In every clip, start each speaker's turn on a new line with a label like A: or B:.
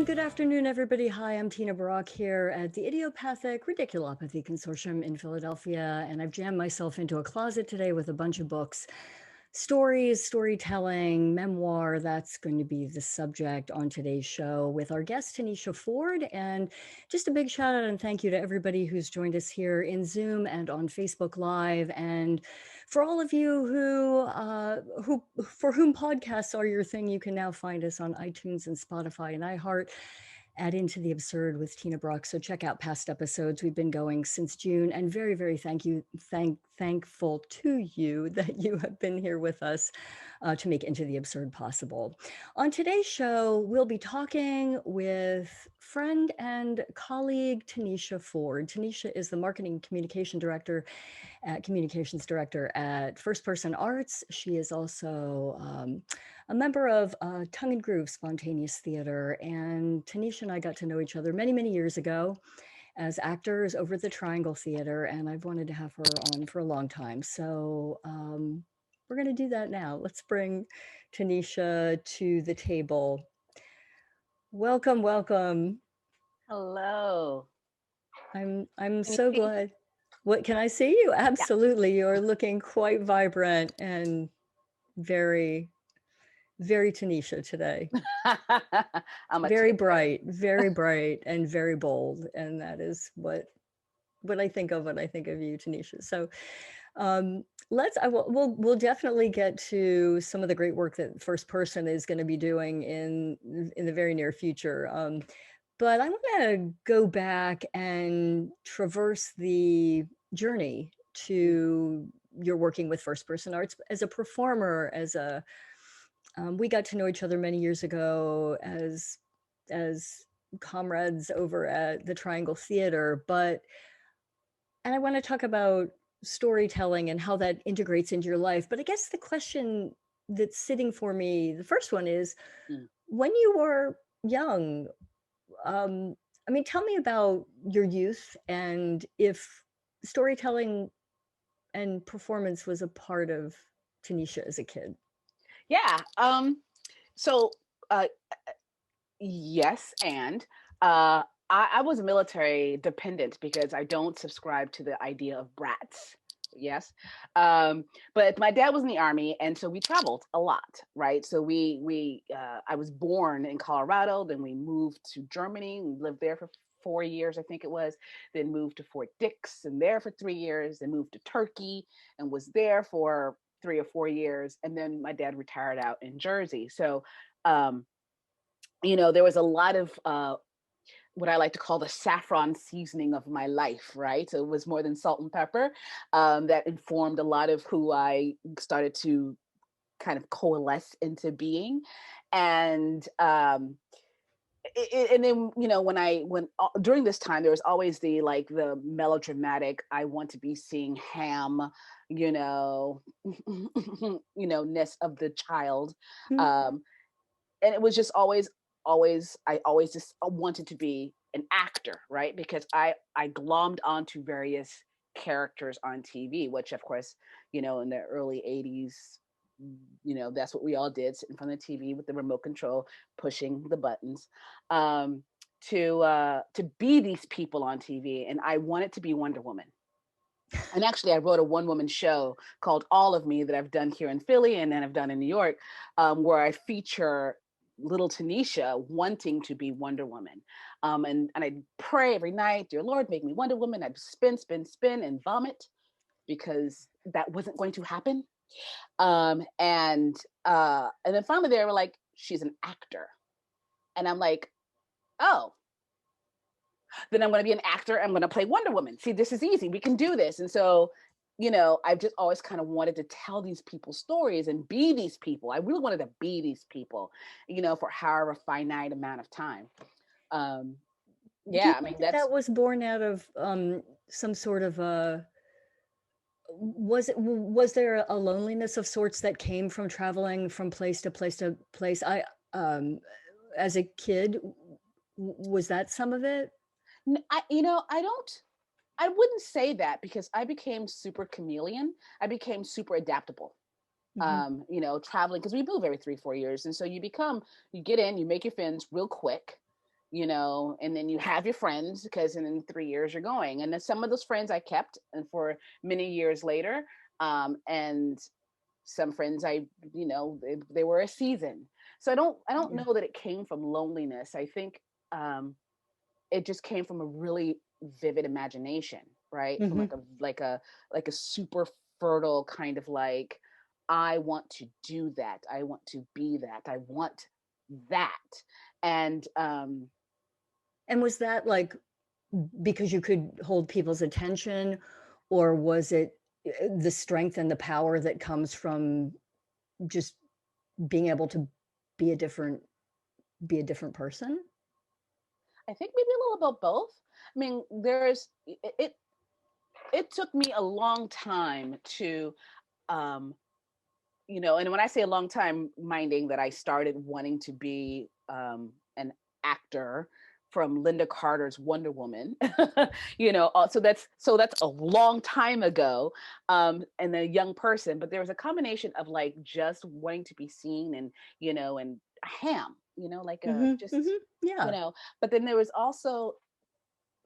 A: Good afternoon, everybody. Hi, I'm Tina Barak here at the Idiopathic Ridiculopathy Consortium in Philadelphia, and I've jammed myself into a closet today with a bunch of books. Stories, storytelling, memoir, that's going to be the subject on today's show with our guest, Tanesha Ford. And just a big shout out and thank you to everybody who's joined us here in Zoom and on Facebook Live. And for all of you for whom podcasts are your thing, you can now find us on iTunes and Spotify and iHeart. Add Into the Absurd with Tina Brock. So check out past episodes. We've been going since June, and very, very thankful to you that you have been here with us to make Into the Absurd possible. On today's show, we'll be talking with friend and colleague Tanesha Ford. Tanesha is the marketing communications director at First Person Arts. She is also a member of Tongue and Groove Spontaneous Theater. And Tanesha and I got to know each other many, many years ago as actors over at the Triangle Theater. And I've wanted to have her on for a long time. So we're going to do that now. Let's bring Tanesha to the table. Welcome, welcome.
B: Hello.
A: I'm so glad. What, can I see you? Absolutely. Yeah. You're looking quite vibrant and very, very Tanesha today.
B: I'm
A: very bright and very bold. And that is what I think of when I think of you, Tanesha. So we'll definitely get to some of the great work that First Person is going to be doing in the very near future. But I want to go back and traverse the journey to your working with First Person Arts as a performer, we got to know each other many years ago as comrades over at the Triangle Theater. And I want to talk about storytelling and how that integrates into your life. But I guess the question that's sitting for me, the first one is, when you were young, tell me about your youth and if storytelling and performance was a part of Tanesha as a kid.
B: Yeah. Yes. And I was military dependent because I don't subscribe to the idea of brats. Yes. But my dad was in the Army. And so we traveled a lot. Right. So I was born in Colorado. Then we moved to Germany. We lived there for 4 years, I think it was, then moved to Fort Dix and there for 3 years, then moved to Turkey and was there for 3 or 4 years. And then my dad retired out in Jersey. So, there was a lot of what I like to call the saffron seasoning of my life, right? So it was more than salt and pepper that informed a lot of who I started to kind of coalesce into being. And and then when during this time there was always the melodramatic, I want to be seeing Ham, ness of the child. And it was just always I always just wanted to be an actor, right? Because I glommed onto various characters on TV, which of course, in the early 80s, that's what we all did, sit in front of the TV with the remote control, pushing the buttons, to be these people on TV. And I wanted to be Wonder Woman. And actually, I wrote a one-woman show called All of Me that I've done here in Philly and then I've done in New York, where I feature little Tanesha wanting to be Wonder Woman. And I'd pray every night, dear Lord, make me Wonder Woman. I'd spin, and vomit because that wasn't going to happen. And then finally they were like, she's an actor. And I'm like, oh, then I'm going to be an actor. I'm going to play Wonder Woman. See, this is easy. We can do this. And so, I've just always kind of wanted to tell these people's stories and be these people. I really wanted to be these people, for however finite amount of time.
A: That was born out of some sort of was there a loneliness of sorts that came from traveling from place to place to place? As a kid, was that some of it?
B: I wouldn't say that because I became super chameleon. I became super adaptable. Traveling, because we moved every 3-4 years. And so you get in, you make your friends real quick. you know, and then you have your friends, because in 3 years you're going. And then some of those friends I kept and for many years later. And some friends you know, they were a season. So I don't know that it came from loneliness. I think it just came from a really vivid imagination, right? From
A: Mm-hmm.
B: like a super fertile kind of like, I want to do that. I want to be that. I want that. And
A: And was that like because you could hold people's attention, or was it the strength and the power that comes from just being able to be a different person?
B: I think maybe a little about both. I mean, it took me a long time to um you know, and when I say a long time, minding that I started wanting to be an actor from Linda Carter's Wonder Woman, you know, so that's a long time ago, and a young person. But there was a combination of like just wanting to be seen, and you know, and a ham, you know, like a
A: Mm-hmm.
B: just,
A: Mm-hmm.
B: you
A: Yeah.
B: know. But then there was also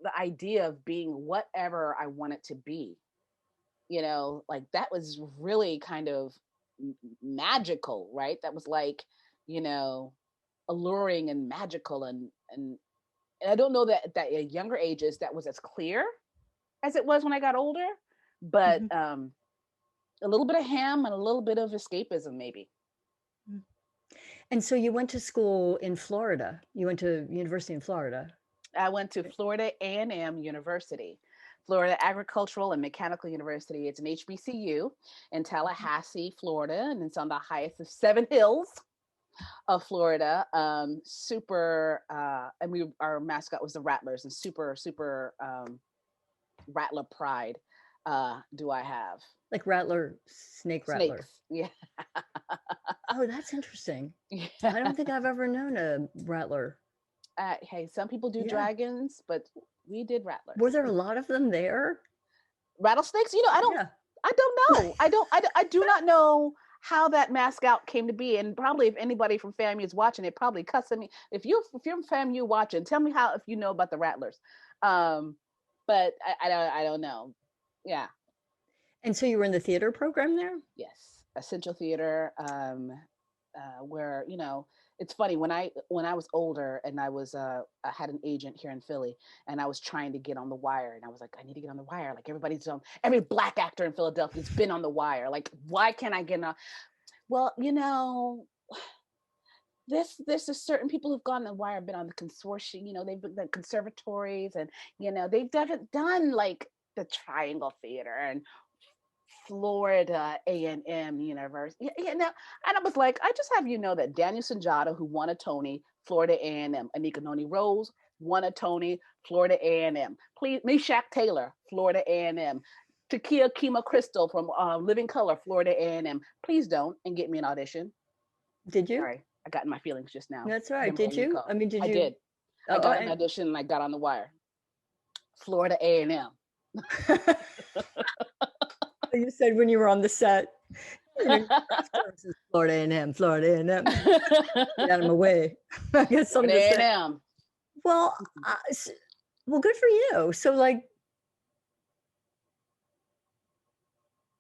B: the idea of being whatever I wanted to be, you know, like that was really kind of magical, right? That was like, you know, alluring and magical, and I don't know that at younger ages that was as clear as it was when I got older, but
A: Mm-hmm.
B: a little bit of ham and a little bit of escapism maybe.
A: And so you went to school in Florida. You went to university in Florida.
B: I went to Florida A&M University, Florida Agricultural and Mechanical University. It's an HBCU in Tallahassee, Florida, and it's on the highest of 7 hills of Florida. Super, and our mascot was the Rattlers, and super Rattler pride. Do I have
A: Like Rattler, Snake Rattler.
B: snakes? Yeah,
A: Oh, that's interesting. I don't
B: yeah.
A: think I've ever known a Rattler.
B: Hey, some people do
A: Yeah.
B: dragons, but we did Rattlers.
A: Were there a lot of them there?
B: Rattlesnakes. You know,
A: Yeah.
B: I don't know. I do not know how that mascot came to be. And probably if anybody from FAMU is watching, it probably cussing me. If you're from FAMU watching, tell me how if you know about the Rattlers. Um, but I don't know. Yeah.
A: And so you were in the theater program there?
B: Yes. Essential theater. Where, you know, it's funny when I was older and I had an agent here in Philly, and I was trying to get on the wire, and I was like, I need to get on the wire, like every black actor in Philadelphia's been on the wire, like why can't I get on? Well, you know, this is certain people who've gone on the wire, been on the consortium, you know, they've been the conservatories, and you know they've done like the Triangle Theater and Florida A&M University. Yeah, no, and I was like, I just have you know that Daniel Sunjata, who won a Tony, Florida A&M, Anika Noni Rose won a Tony, Florida A&M. Please, Meshach Taylor, Florida A&M. Takia Kima Crystal from Living Color, Florida A&M. Please don't and get me an audition.
A: Did you?
B: Sorry, I got in my feelings just now.
A: That's right. Did
B: Memory
A: you?
B: recall.
A: I mean, did
B: I
A: you?
B: did. I
A: Oh,
B: got an audition and I got on the wire. Florida A&M.
A: you said when you were on the set, you know, Florida A&M, Florida A&M. Get out of my way. I got something to say.
B: A&M.
A: Well, well, good for you. So, like,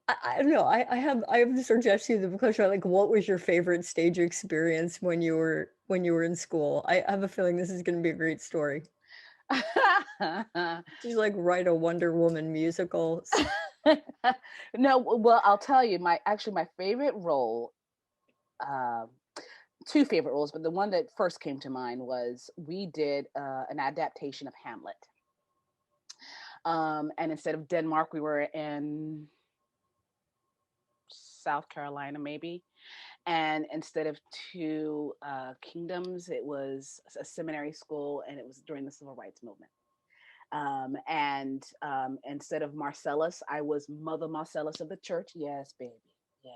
A: I don't know. I have to sort of ask you the question, like, what was your favorite stage experience when you were in school? I have a feeling this is going to be a great story. Just like write a Wonder Woman musical.
B: No, well, I'll tell you, my favorite role, uh, two favorite roles, but the one that first came to mind was we did an adaptation of Hamlet. And instead of Denmark, we were in South Carolina, maybe. And instead of two kingdoms, it was a seminary school, and it was during the civil rights movement. And instead of Marcellus, I was Mother Marcellus of the church. Yes, baby. Yes.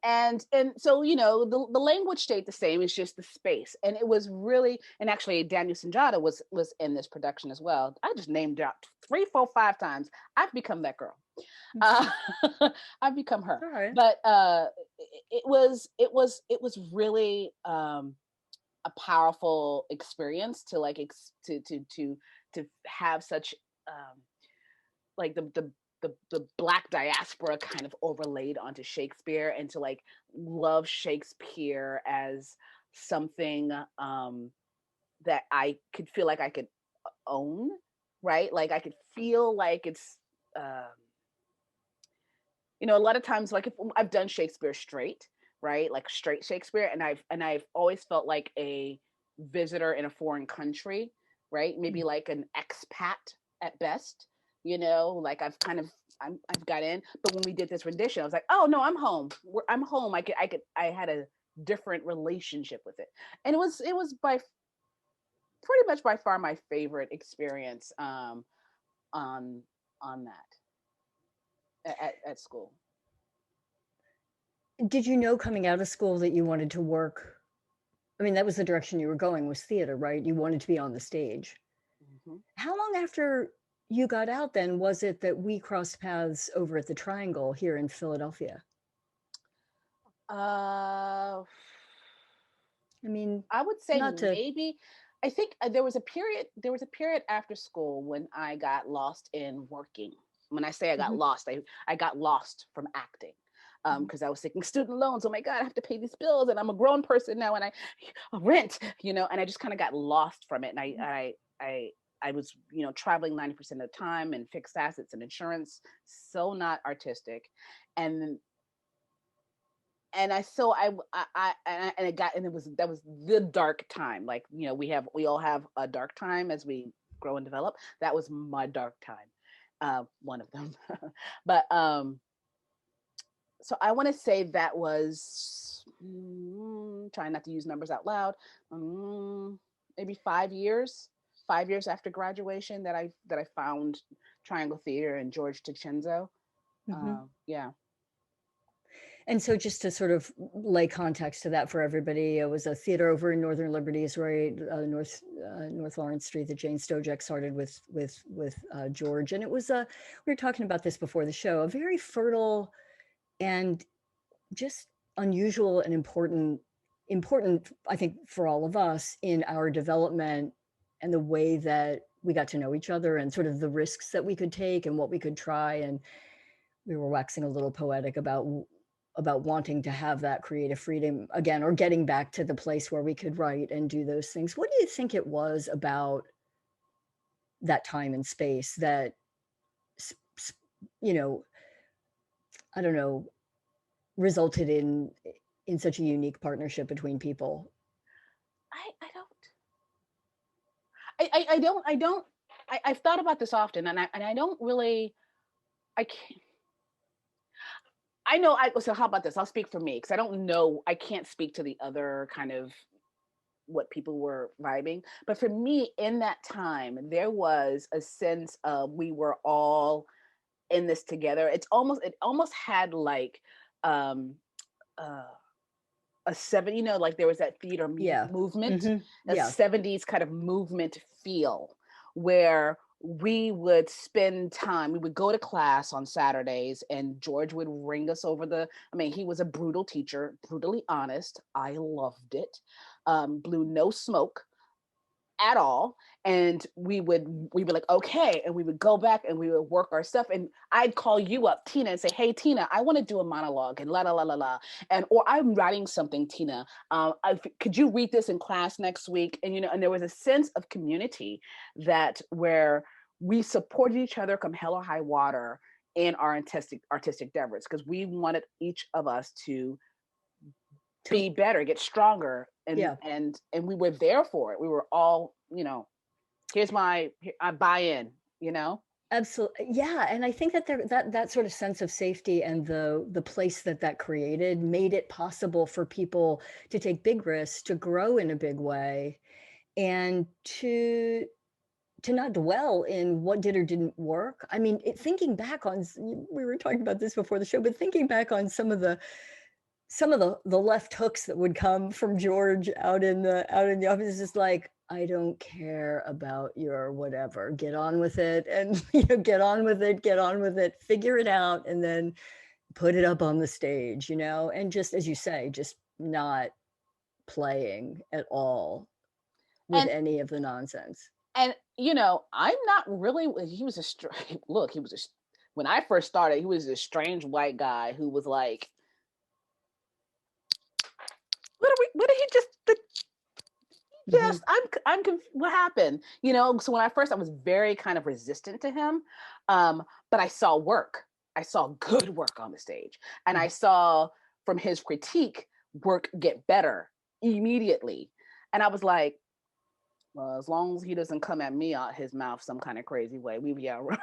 B: And so, you know, the language stayed the same. It's just the space. And it was really, and actually Daniel Sunjata was in this production as well. I just named dropped 3, 4, 5 times. I've become that girl. I've become her.
A: All right.
B: But it was really a powerful experience to like to have such like the Black diaspora kind of overlaid onto Shakespeare, and to like love Shakespeare as something that I could feel like I could own, right? Like I could feel like it's you know, a lot of times, like if I've done Shakespeare straight, right, like straight Shakespeare, and I've always felt like a visitor in a foreign country, right? Maybe like an expat at best, you know, like I've got in. But when we did this rendition, I was like, oh no, I'm home. I'm home. I had a different relationship with it, and it was by pretty much by far my favorite experience on that at school.
A: Did you know coming out of school that you wanted to work? I mean, that was the direction you were going, was theater, right? You wanted to be on the stage.
B: Mm-hmm.
A: How long after you got out then was it that we crossed paths over at the Triangle here in Philadelphia?
B: Uh,
A: I mean,
B: I would say
A: not to,
B: maybe. I think there was a period. There was a period after school when I got lost in working. When I say I got
A: Mhm,
B: lost, I got lost from acting
A: mhm.
B: because I was taking student loans. Oh my God, I have to pay these bills, and I'm a grown person now, and I rent, you know, and I just kind of got lost from it. And I was, you know, traveling 90% of the time and fixed assets and insurance, so not artistic, and and it got, and it was, that was the dark time. Like, you know, we all have a dark time as we grow and develop. That was my dark time, one of them. But so I want to say that was trying not to use numbers out loud, maybe 5 years, 5 years after graduation, that I found Triangle Theater and George Ticenzo.
A: Mhm.
B: Yeah.
A: And so just to sort of lay context to that for everybody, it was a theater over in Northern Liberties, right, North Lawrence Street, that Jane Stojek started with George. And it was we were talking about this before the show, a very fertile and just unusual and important, I think, for all of us in our development, and the way that we got to know each other, and sort of the risks that we could take and what we could try. And we were waxing a little poetic about wanting to have that creative freedom again, or getting back to the place where we could write and do those things. What do you think it was about that time and space that, you know, I don't know, resulted in such a unique partnership between people?
B: I don't. I don't. I've thought about this often, and I don't really. I can't. I know. So how about this? I'll speak for me, because I don't know. I can't speak to the other kind of what people were vibing. But for me, in that time, there was a sense of we were all in this together. It almost had like um uh a seven, you know, like there was that theater
A: Yeah.
B: movement,
A: Hmm.
B: a
A: Yeah.
B: 70s kind of movement feel, where we would spend time, we would go to class on Saturdays, and George would ring us over I mean, he was a brutal teacher, brutally honest. I loved it. Blew no smoke at all. And we would like, okay, and we would go back and we would work our stuff, and I'd call you up, Tina, and say, hey Tina, I want to do a monologue, and la la la la la, and or I'm writing something, Tina, could you read this in class next week? And you know, and there was a sense of community, that where we supported each other come hell or high water in our artistic endeavors, because we wanted each of us to be better, get stronger,
A: Yeah.
B: and we were there for it. We were all, you know, I buy in, you know.
A: Absolutely. Yeah. And I think that that sort of sense of safety and the place that created made it possible for people to take big risks, to grow in a big way, and to not dwell in what did or didn't work. I mean, thinking back on, we were talking about this before the show, but thinking back on some of the left hooks that would come from George out in the office is just like, I don't care about your whatever. Get on with it, and get on with it, figure it out, and then put it up on the stage, and just as you say, just not playing at all with
B: And
A: any of the nonsense.
B: and I'm not really. He was a look. He was when I first started. He was a strange white guy who was like, What did he just? Yes, what happened? So when I was very kind of resistant to him, but I saw work. I saw good work on the stage, and I saw from his critique work get better immediately, and I was like, well, as long as he doesn't come at me out his mouth some kind of crazy way, we be all right.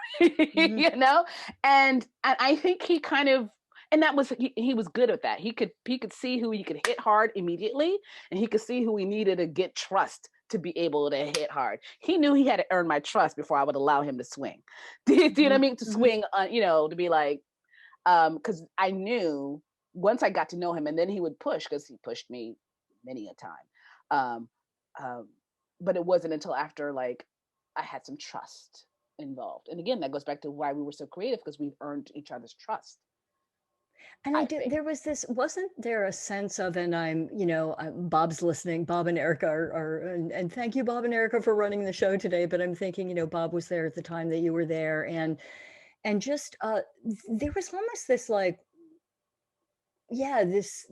B: And I think he kind of, and that was he was good at that. He could see who he could hit hard immediately, and he could see who he needed to get trust to be able to hit hard. He knew he had to earn my trust before I would allow him to swing. Do you know what I mean? To swing, to be like, because I knew once I got to know him, and then he would push, because he pushed me many a time. But it wasn't until after like I had some trust involved. And again, that goes back to why we were so creative, because we've earned each other's trust.
A: And there was this, wasn't there a sense of, and Bob's listening, Bob and Erica and thank you, Bob and Erica, for running the show today. But I'm thinking, Bob was there at the time that you were there. And just, there was almost this like, this,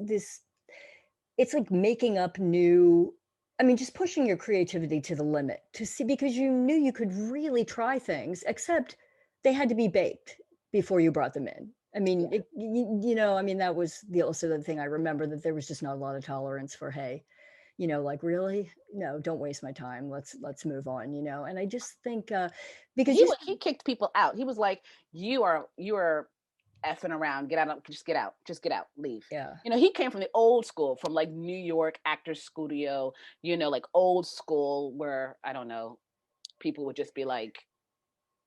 A: it's like making up new, just pushing your creativity to the limit to see, because you knew you could really try things, except they had to be baked before you brought them in. That was also the thing I remember, that there was just not a lot of tolerance for, hey, like, really? No, don't waste my time. Let's move on, And I just think, because
B: he kicked people out. He was like, you are effing around, get out, just get out, leave.
A: Yeah.
B: He came from the old school, from like New York Actors Studio, like old school, where I don't know, people would just be like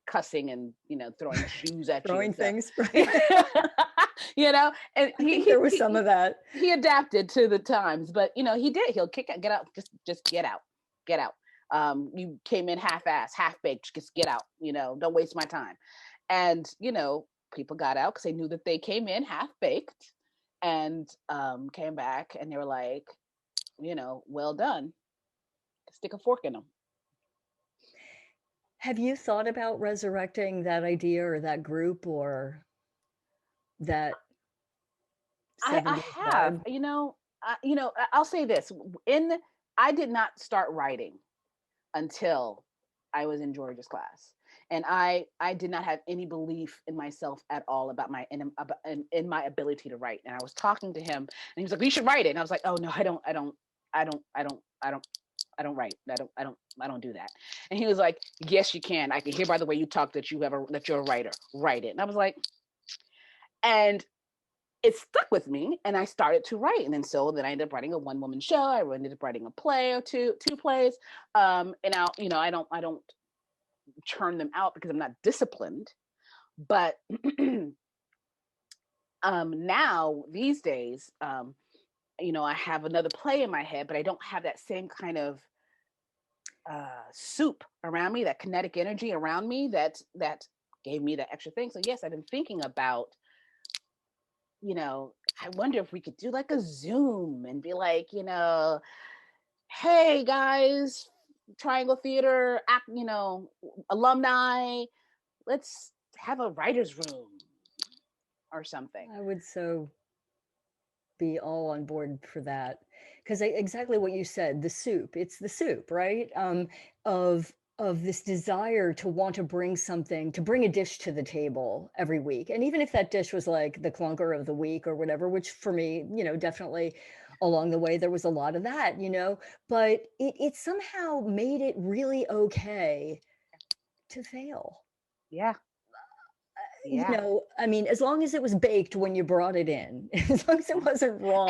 B: cussing and throwing shoes at
A: throwing
B: you,
A: things, right?
B: And
A: I think there was some of that.
B: He adapted to the times, but he did. He'll kick out, get out, just get out. You came in half-assed, half-baked, just get out. Don't waste my time. And people got out because they knew that they came in half-baked, and came back, and they were like, well done. Stick a fork in them.
A: Have you thought about resurrecting that idea or that group or that?
B: I have, I'll say this. I did not start writing until I was in George's class. And I did not have any belief in myself at all about in my ability to write. And I was talking to him, and he was like, "You should write it." And I was like, "Oh no, I don't write. I don't do that." And he was like, "Yes, you can. I can hear by the way you talk that you're a writer. Write it." And I was like, and it stuck with me, and I started to write. And then I ended up writing a one-woman show. I ended up writing a play or two plays. And now, I don't churn them out because I'm not disciplined. But now these days, I have another play in my head, but I don't have that same kind of soup around me, that kinetic energy around me that gave me that extra thing. So yes, I've been thinking about, I wonder if we could do like a Zoom and be like, hey guys, Triangle Theater, alumni, let's have a writer's room or something.
A: I would so be all on board for that, because exactly what you said, the soup, it's the soup, right? Of this desire to want to bring a dish to the table every week. And even if that dish was like the clunker of the week or whatever, which for me, definitely along the way, there was a lot of that, but it somehow made it really okay to fail.
B: Yeah.
A: As long as it was baked when you brought it in, as long as it wasn't raw.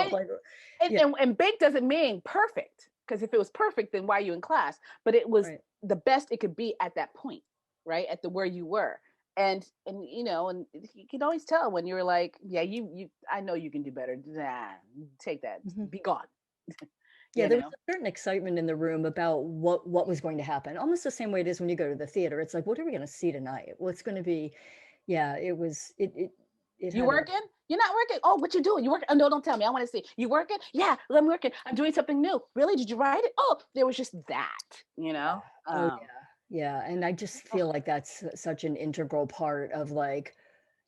B: And baked doesn't mean perfect, because if it was perfect, then why are you in class? But it was the best it could be at that point, right? At where you were. And you can always tell when you're like, yeah, I know you can do better. Nah, take that, be gone.
A: Yeah, there was a certain excitement in the room about what was going to happen. Almost the same way it is when you go to the theater. It's like, what are we going to see tonight? What's going to be? Yeah, it it
B: You
A: had a,
B: working? You're not working. Oh, what you doing? You working? Oh, no, don't tell me. I want to see. You working? Yeah, I'm working. I'm doing something new. Really? Did you write it? Oh, there was just that, you know?
A: oh yeah. And I just feel like that's such an integral part of like,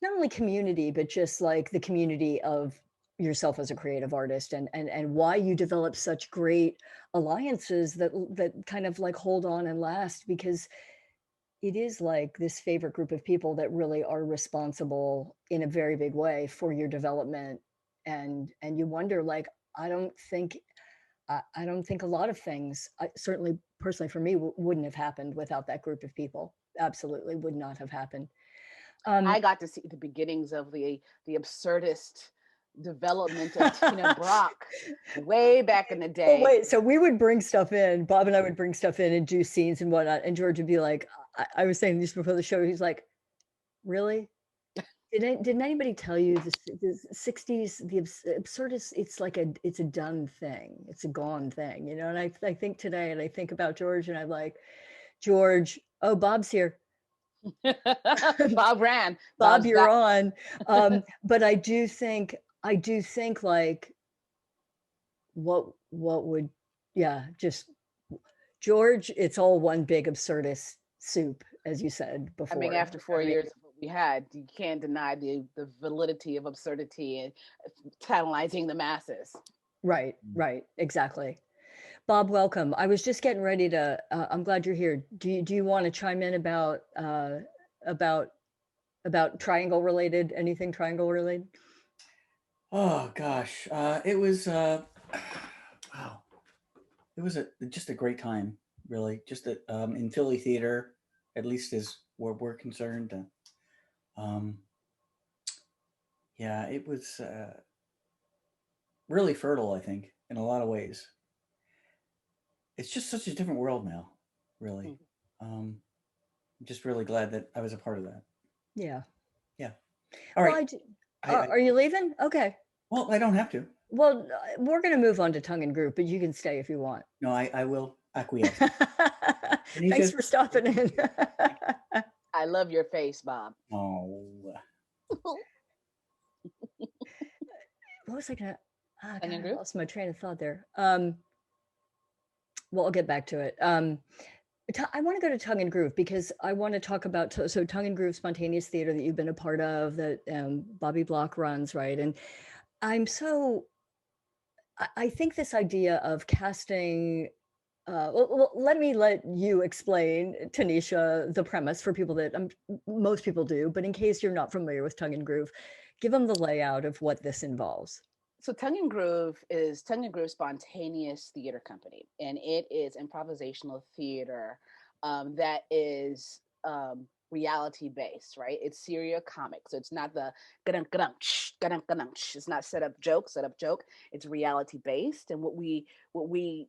A: not only community, but just like the community of yourself as a creative artist, and why you develop such great alliances that kind of like hold on and last, because it is like this favorite group of people that really are responsible in a very big way for your development. And you wonder, like, I don't think I don't think a lot of things, certainly personally for me, wouldn't have happened without that group of people. Absolutely would not have happened.
B: I got to see the beginnings of the absurdist development of Tina Brock way back in the
A: Well,
B: day.
A: wait, so we would bring stuff in, Bob and I would bring stuff in and do scenes and whatnot, and George would be like, I was saying this before the show, he's like, really? Didn't anybody tell you the 60s, the absurdist, it's a done thing. It's a gone thing, you know? And I think today, and I think about George, and I'm like, George, oh, Bob's here.
B: Bob ran.
A: Bob,
B: Bob's
A: you're
B: back.
A: on. But I do think like what would, yeah, just George, it's all one big absurdist soup, as you said
B: I mean,
A: before.
B: after 4 years of what we had, you can't deny the validity of absurdity and tantalizing the masses.
A: Right, exactly. Bob, welcome. I was just getting ready to. I'm glad you're here. Do you want to chime in about triangle related, anything triangle related?
C: Oh gosh, it was wow. It was just a great time, really. Just in Philly theater, at least as where we're concerned. Um, yeah, it was really fertile. I think in a lot of ways. It's just such a different world now. Really, I'm just really glad that I was a part of that.
A: Yeah.
C: Yeah. All
A: Well,
C: right.
A: are you leaving? Okay.
C: Well, I don't have to.
A: Well, we're going to move on to tongue and group, but you can stay if you want.
C: No, I will acquiesce.
A: Thanks
C: Tanisha?
A: for stopping in.
B: I love your face, Bob.
C: Oh.
A: What was I gonna? Ah, God,
B: Onion
A: I
B: group?
A: lost my train of thought there. Well, I'll get back to it. I want to go to tongue and groove because I want to talk about so tongue and groove spontaneous theater that you've been a part of, that Bobby Block runs, right? And I'm so I think this idea of casting. Let me let you explain, Tanesha, the premise for people that most people do, but in case you're not familiar with tongue and groove, give them the layout of what this involves.
B: So Tongue and Groove Spontaneous Theater Company, and it is improvisational theater that is reality based, right? It's serial comic, so it's not the it's not set up joke. It's reality based, and what we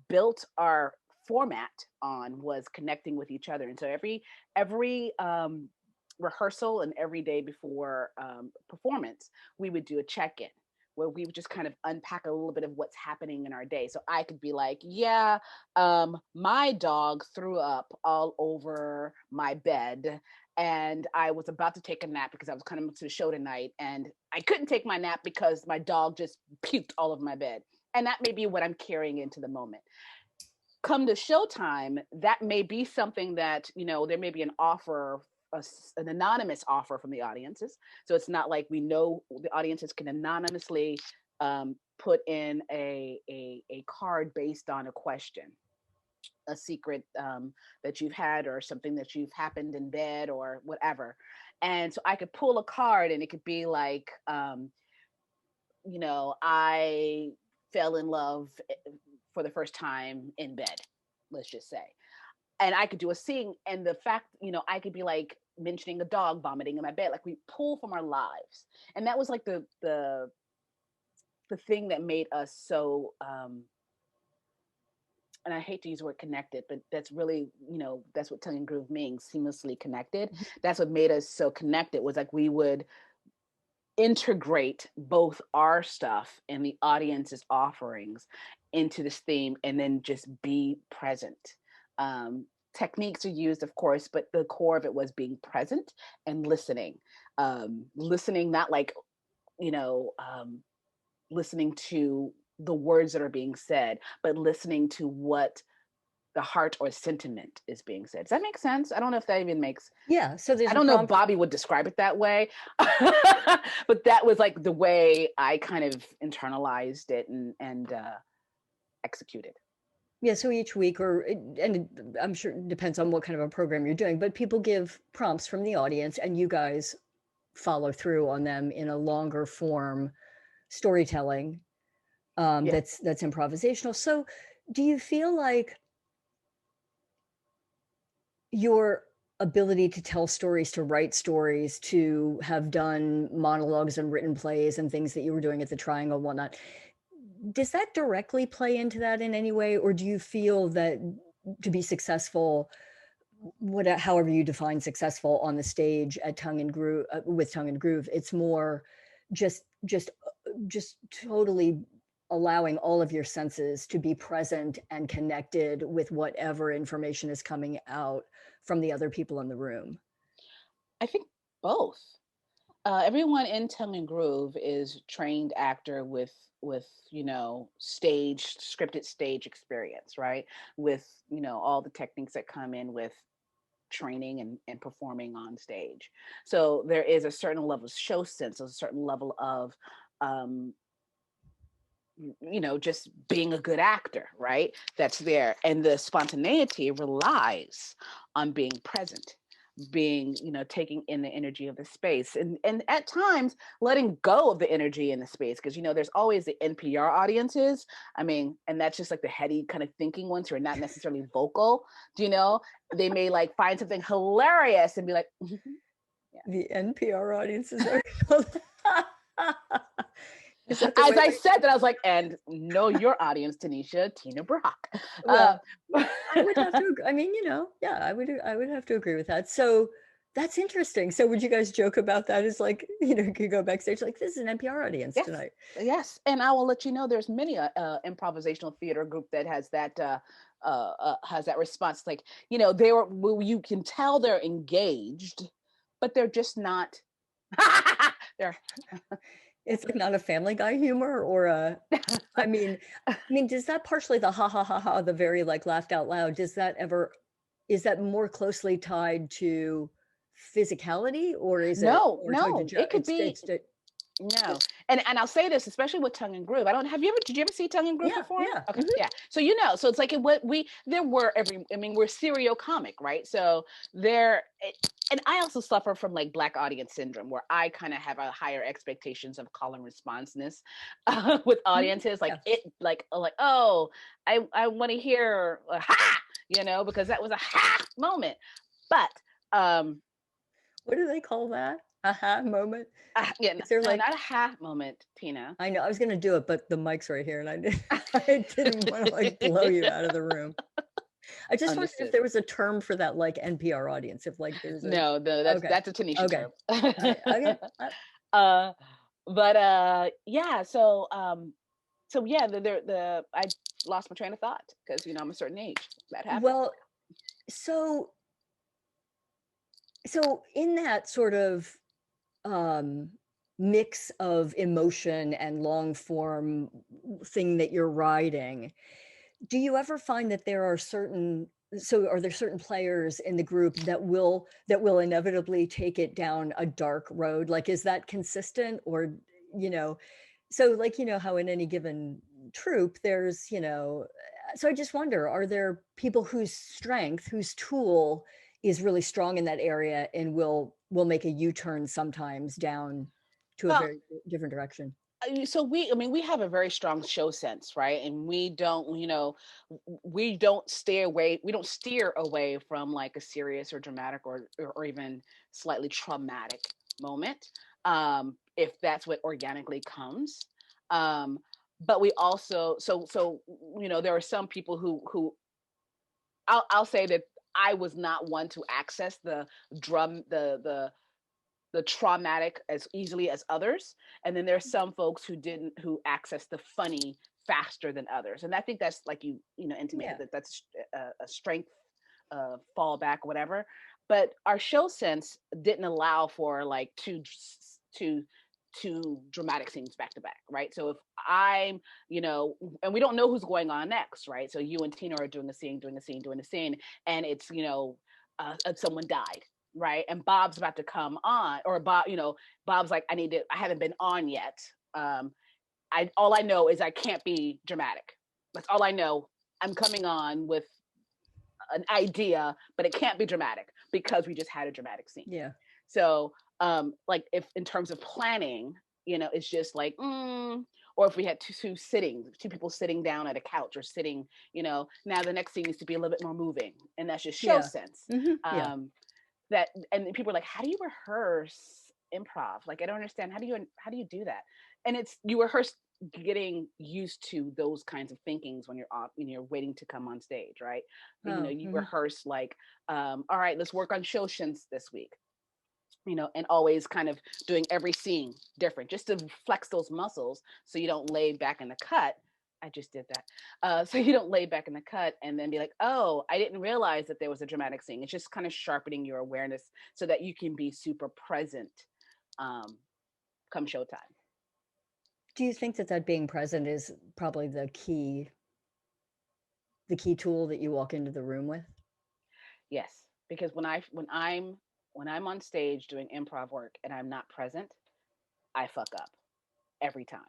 B: built our format on was connecting with each other, and so every rehearsal and every day before performance, we would do a check-in where we would just kind of unpack a little bit of what's happening in our day. So I could be like, yeah, my dog threw up all over my bed and I was about to take a nap because I was coming to the show tonight and I couldn't take my nap because my dog just puked all over my bed. And that may be what I'm carrying into the moment. Come to showtime, that may be something that, there may be an offer, an anonymous offer from the audiences. So it's not like we know the audiences can anonymously put in a card based on a question, a secret that you've had or something that you've happened in bed or whatever. And so I could pull a card and it could be like, I fell in love for the first time in bed, let's just say. And I could do a scene, and the fact, I could be like mentioning a dog vomiting in my bed, like we pull from our lives. And that was like the thing that made us so and I hate to use the word connected, but that's really, that's what tongue and groove means, seamlessly connected. That's what made us so connected, was like we would integrate both our stuff and the audience's offerings into this theme and then just be present. Techniques are used, of course, but the core of it was being present and listening. listening, not like, you know, listening to the words that are being said, but listening to what the heart or sentiment is being said. Does that make sense? I don't know if that even makes.
A: Yeah. So there's
B: I
A: a
B: don't know if
A: prompt.
B: Bobby would describe it that way, but that was like the way I kind of internalized it and executed.
A: Yeah. So each week, I'm sure it depends on what kind of a program you're doing, but people give prompts from the audience, and you guys follow through on them in a longer form storytelling.
B: Yeah.
A: That's improvisational. So, do you feel like your ability to tell stories, to write stories, to have done monologues and written plays and things that you were doing at the Triangle and whatnot, does that directly play into that in any way? Or do you feel that to be successful, however you define successful on the stage at Tongue and Groove, with Tongue and Groove, it's more just totally allowing all of your senses to be present and connected with whatever information is coming out from the other people in the room?
B: I think both. Everyone in Tongue and Groove is trained actor with scripted stage experience, right? With all the techniques that come in with training and performing on stage. So there is a certain level of show sense, a certain level of just being a good actor, right? That's there. And the spontaneity relies on being present, being, taking in the energy of the space, and at times letting go of the energy in the space. Because, there's always the NPR audiences. I mean, and that's just like the heady kind of thinking ones who are not necessarily vocal. They may like find something hilarious and be like,
A: yeah. The NPR audiences are
B: as I said that, I was like, and know your audience, Tanesha, Tina Brock.
A: Well, I would have to. I mean, yeah, I would have to agree with that. So that's interesting. So would you guys joke about that? As like, you could go backstage like, this is an NPR audience tonight.
B: Yes, and I will let you know. There's many improvisational theater group that has that response. Like, you can tell they're engaged, but they're just not. They're.
A: It's like not a Family Guy humor or I mean, does that partially the ha ha ha ha, the very like laughed out loud, is that more closely tied to physicality, or is
B: no,
A: it could be
B: no. And I'll say this, especially with Tongue and Groove. Did you ever see Tongue and Groove before?
A: Yeah.
B: Okay. Mm-hmm. Yeah. So, so it's like we're serial comic, right? So and I also suffer from like Black audience syndrome, where I kind of have a higher expectations of call and responsiveness with audiences. Like oh, I want to hear a ha, because that was a ha moment. But
A: what do they call that? Aha moment?
B: Yeah, not a ha moment, Tina.
A: I know, I was going to do it, but the mic's right here and I didn't want to like blow you out of the room. I just wondered if there was a term for that, like NPR audience, if like there's
B: that's a Tanisha term.
A: Okay.
B: But yeah, so yeah, I lost my train of thought because I'm a certain age. That happens.
A: Well, so in that sort of mix of emotion and long form thing that you're writing, do you ever find that are there certain players in the group that will inevitably take it down a dark road? Like, is that consistent? Or so like how in any given troupe there's so I just wonder, are there people whose tool is really strong in that area and will make a U-turn sometimes down to a very different direction?
B: So we have a very strong show sense, right? And we don't steer away from like a serious or dramatic or even slightly traumatic moment, if that's what organically comes. But we also there are some people who I'll say that I was not one to access the traumatic as easily as others, and then there's some folks who access the funny faster than others, and I think that's like you intimated that that's a strength, fallback, whatever. but our show sense didn't allow for like two dramatic scenes back to back, right? So if I'm, and we don't know who's going on next, right? So you and Tina are doing a scene, and it's, someone died, right? And Bob's about to come on, or Bob's like, I haven't been on yet. All I know is I can't be dramatic. That's all I know. I'm coming on with an idea, but it can't be dramatic because we just had a dramatic scene.
A: Yeah.
B: So, like if in terms of planning, it's just like, or if we had two people sitting down at a couch or sitting, now the next scene needs to be a little bit more moving, and that's just show sense.
A: Mm-hmm.
B: That, and people are like, how do you rehearse improv? Like, I don't understand. How do you do that? And you rehearse getting used to those kinds of thinkings when you're waiting to come on stage, right? You rehearse like, all right, let's work on show sense this week. And always kind of doing every scene different, just to flex those muscles so you don't lay back in the cut. I just did that. So you don't lay back in the cut and then be like, oh, I didn't realize that there was a dramatic scene. It's just kind of sharpening your awareness so that you can be super present come showtime.
A: Do you think that being present is probably the key tool that you walk into the room with?
B: Yes, because when I'm on stage doing improv work and I'm not present, I fuck up every time.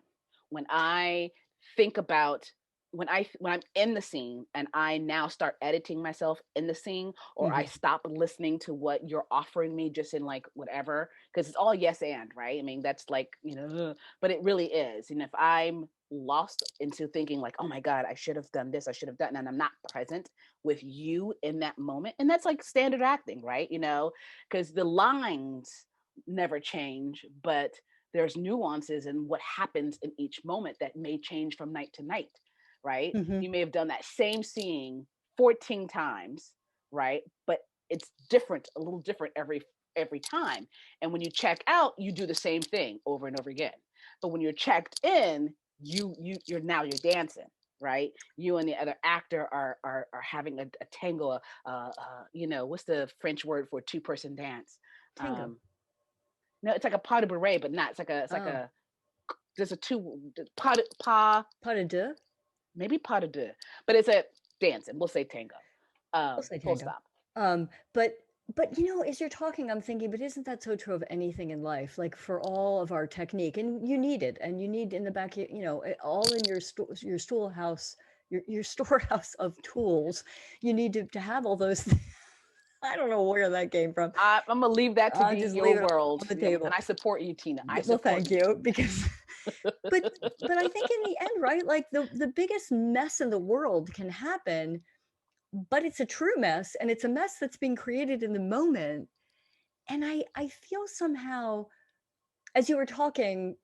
B: When I think about when I'm in the scene and I now start editing myself in the scene, or I stop listening to what you're offering me just in like whatever, because it's all yes and, right? I mean, that's like, but it really is. And if I'm lost into thinking like, oh my God, I should have done this, I should have done, and I'm not present with you in that moment. And that's like standard acting, right? Because the lines never change, but there's nuances in what happens in each moment that may change from night to night, right? You may have done that same scene 14 times, right? But it's different, a little different every time. And when you check out, you do the same thing over and over again. But when you're checked in, you're dancing, right? You and the other actor are having a tango, what's the French word for a two-person dance?
A: Tango.
B: No, it's like a pas de bourrée, but not. There's a pas
A: de deux?
B: Maybe pas de deux, but it's a dance, and we'll say tango.
A: We'll say tango.
B: Full stop.
A: But as you're talking, I'm thinking, but isn't that so true of anything in life? Like for all of our technique, and you need it, and you need in the back, all in your storehouse, your storehouse of tools. You need to have all those. I don't know where that came from.
B: I'm gonna leave that to be your world,
A: on the table.
B: And I support you, Tina.
A: Thank you, because. but I think in the end, right? Like the biggest mess in the world can happen, but it's a true mess, and it's a mess that's being created in the moment. And I feel somehow, as you were talking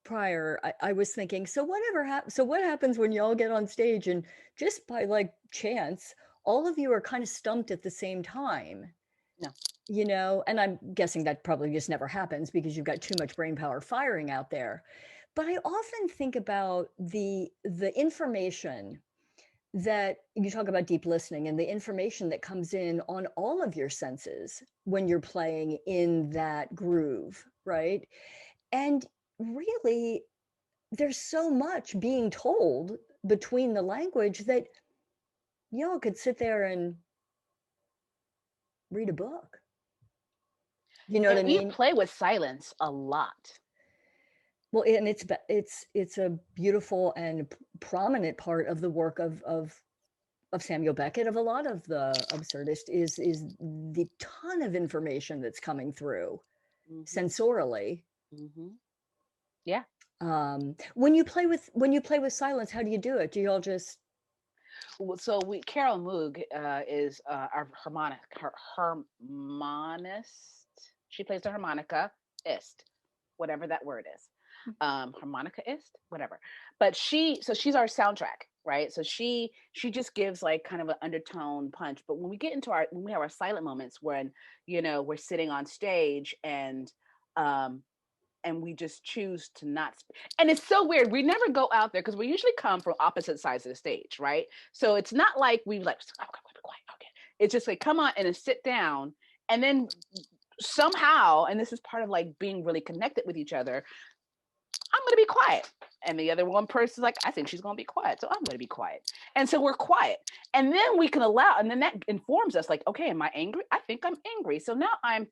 A: prior, I was thinking, so what happens when y'all get on stage and just by like chance, all of you are kind of stumped at the same time?
B: No.
A: And I'm guessing that probably just never happens because you've got too much brain power firing out there. But I often think about the information that you talk about, deep listening, and the information that comes in on all of your senses when you're playing in that groove, right? And really, there's so much being told between the language that y'all could sit there and read a book. You know what I mean?
B: We play with silence a lot.
A: Well, and it's a beautiful and prominent part of the work of Samuel Beckett, of a lot of the absurdists, is the ton of information that's coming through sensorially.
B: Yeah.
A: When you play with silence, how do you do it? Do you all just?
B: So Carol Moog is our harmonist. She plays the harmonica-ist, whatever that word is. Harmonica-ist, whatever. But she's our soundtrack, right? So she just gives like kind of an undertone punch. But when we have our silent moments, when we're sitting on stage and we just choose to not and it's so weird, we never go out there because we usually come from opposite sides of the stage, right? So it's not like we like, oh, be quiet, okay. It's just like, come on and sit down And then somehow, and this is part of like being really connected with each other, I'm going to be quiet. And the other one person's like, I think she's going to be quiet. So I'm going to be quiet. And so we're quiet. And then we can allow, and then that informs us like, okay, am I angry? I think I'm angry. So now I'm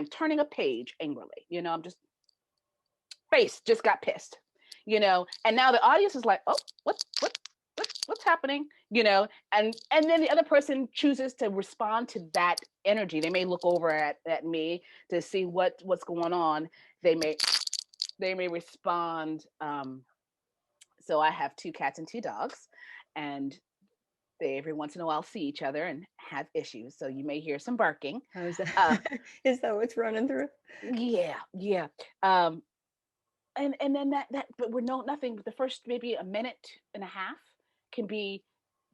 B: turning a page angrily. You know, I'm just, face just got pissed, you know, and now the audience is like, oh, what's happening, you know, and then the other person chooses to respond to that energy. They may look over at me to see what's going on. They may respond. So I have 2 cats and 2 dogs, and they every once in a while see each other and have issues. So you may hear some barking.
A: How is that? Is that what's running through?
B: Yeah. And then that but we're nothing. The first maybe a minute and a half can be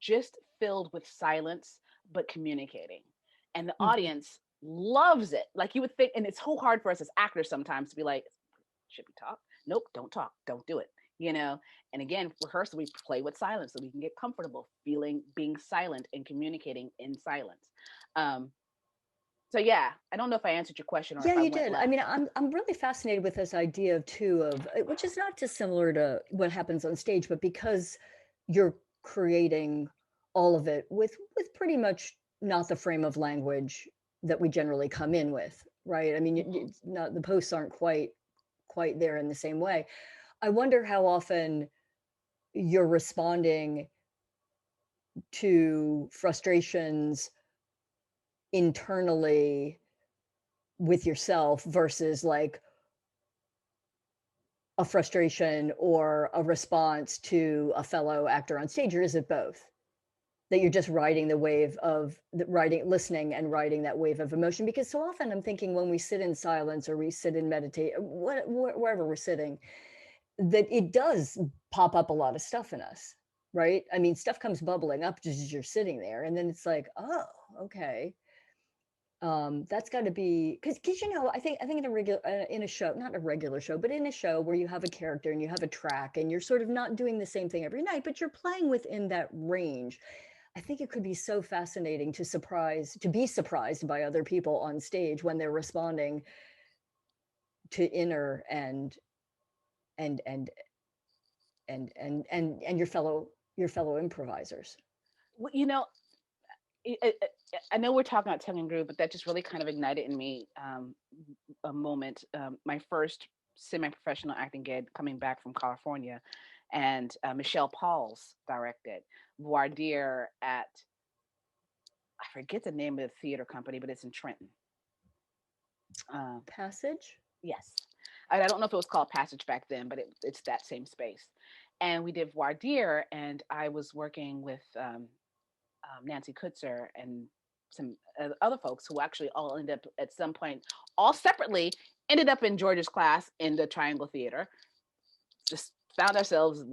B: just filled with silence, but communicating, and the audience loves it. Like you would think, and it's so hard for us as actors sometimes to be like, should we talk? Nope, don't talk, don't do it. You know, and again, rehearsal, we play with silence so we can get comfortable being silent and communicating in silence. So yeah, I don't know if I answered your question or
A: Yeah,
B: if I
A: you
B: went
A: did.
B: left.
A: I mean, I'm really fascinated with this idea too of, which is not dissimilar to what happens on stage, but because you're creating all of it with pretty much not the frame of language that we generally come in with, right? I mean, it's not, the posts aren't quite there in the same way. I wonder how often you're responding to frustrations internally with yourself versus like a frustration or a response to a fellow actor on stage, or is it both? That you're just riding the wave of listening and riding that wave of emotion? Because so often I'm thinking when we sit in silence or we sit in meditate, wherever we're sitting, that it does pop up a lot of stuff in us, right? I mean, stuff comes bubbling up just as you're sitting there, and then it's like, oh, okay. That's got to be because you know, I think in a regular in a show, not a regular show, but in a show where you have a character and you have a track and you're sort of not doing the same thing every night, but you're playing within that range. I think it could be so fascinating to be surprised by other people on stage when they're responding to inner and your fellow improvisers.
B: Well, you know, I know we're talking about tongue and groove, but that just really kind of ignited in me a moment. My first semi-professional acting gig coming back from California, and Michelle Pauls directed voir dire at, I forget the name of the theater company, but it's in Trenton.
A: Passage?
B: Yes. I don't know if it was called Passage back then, but it's that same space. And we did voir dire, and I was working with Nancy Kutzer and some other folks who actually all ended up at some point, all separately, ended up in George's class in the Triangle Theater. Just found ourselves,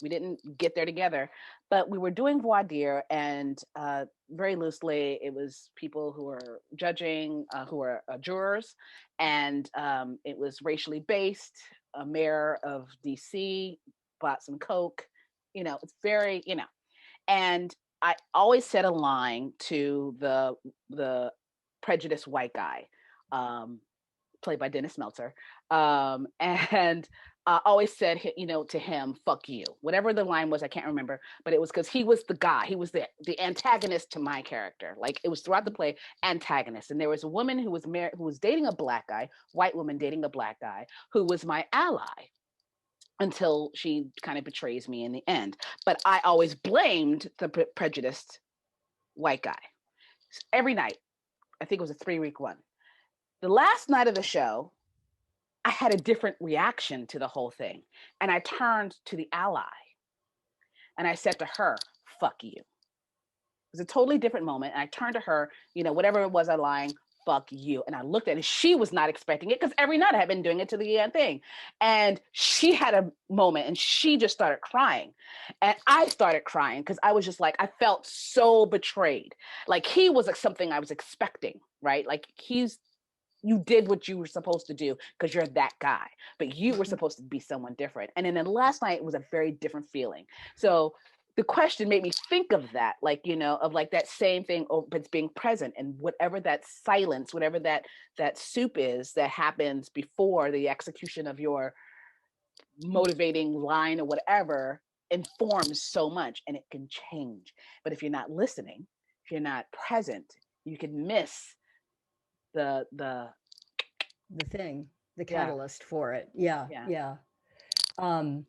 B: we didn't get there together, but we were doing voir dire, and very loosely, it was people who were judging, who were jurors, and it was racially based. A mayor of DC bought some Coke, you know, it's very, you know, and I always said a line to the prejudiced white guy, played by Dennis Meltzer, and always said, you know, to him, "Fuck you." Whatever the line was, I can't remember, but it was because he was the guy. He was the antagonist to my character. Like it was throughout the play, antagonist. And there was a woman who was married, who was dating a black guy, white woman dating a black guy, who was my ally, until she kind of betrays me in the end. But I always blamed the prejudiced white guy. Every night, I think it was a 3-week run. The last night of the show, I had a different reaction to the whole thing. And I turned to the ally and I said to her, "Fuck you." It was a totally different moment. And I turned to her, you know, whatever it was I lying, "Fuck you." And I looked at it. She was not expecting it because every night I had been doing it to the end thing. And she had a moment and she just started crying. And I started crying because I was just like, I felt so betrayed. Like he was like something I was expecting, right? Like you did what you were supposed to do because you're that guy, but you were supposed to be someone different. And then the last night was a very different feeling. So the question made me think of that, like, you know, of like that same thing, but it's being present, and whatever that silence, whatever that soup is that happens before the execution of your motivating line or whatever informs so much, and it can change. But if you're not listening, if you're not present, you can miss the
A: thing, the
B: yeah,
A: catalyst for it. Yeah. Um,